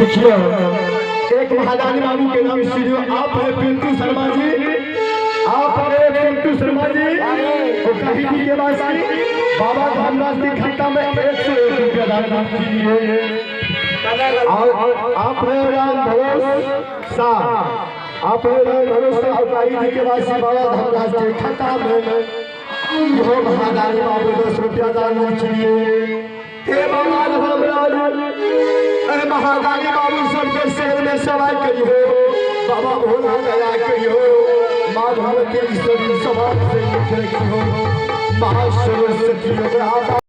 देखिए एक महादानी बाबू के नाम से जो आप है पिंटू शर्मा जी, आप है पिंटू शर्मा जी और कहीं भी के वासी बाबा धनराज की खाता में 101 रुपया दान कीजिए। और आप है राम भरोस साहब, आप है राम भरोस साहब और कहीं भी के वासी बाबा धनराज के खाता में जो महादानी बाबू 10 रुपया दान कीजिए। हे बाबा धनराज महादानी बाबू सबके शेर में सवार करियो, बाबा भोला दया करियो, माँ भगवती ईश्वरी समाज से लिख रखी हो, महासरस्वती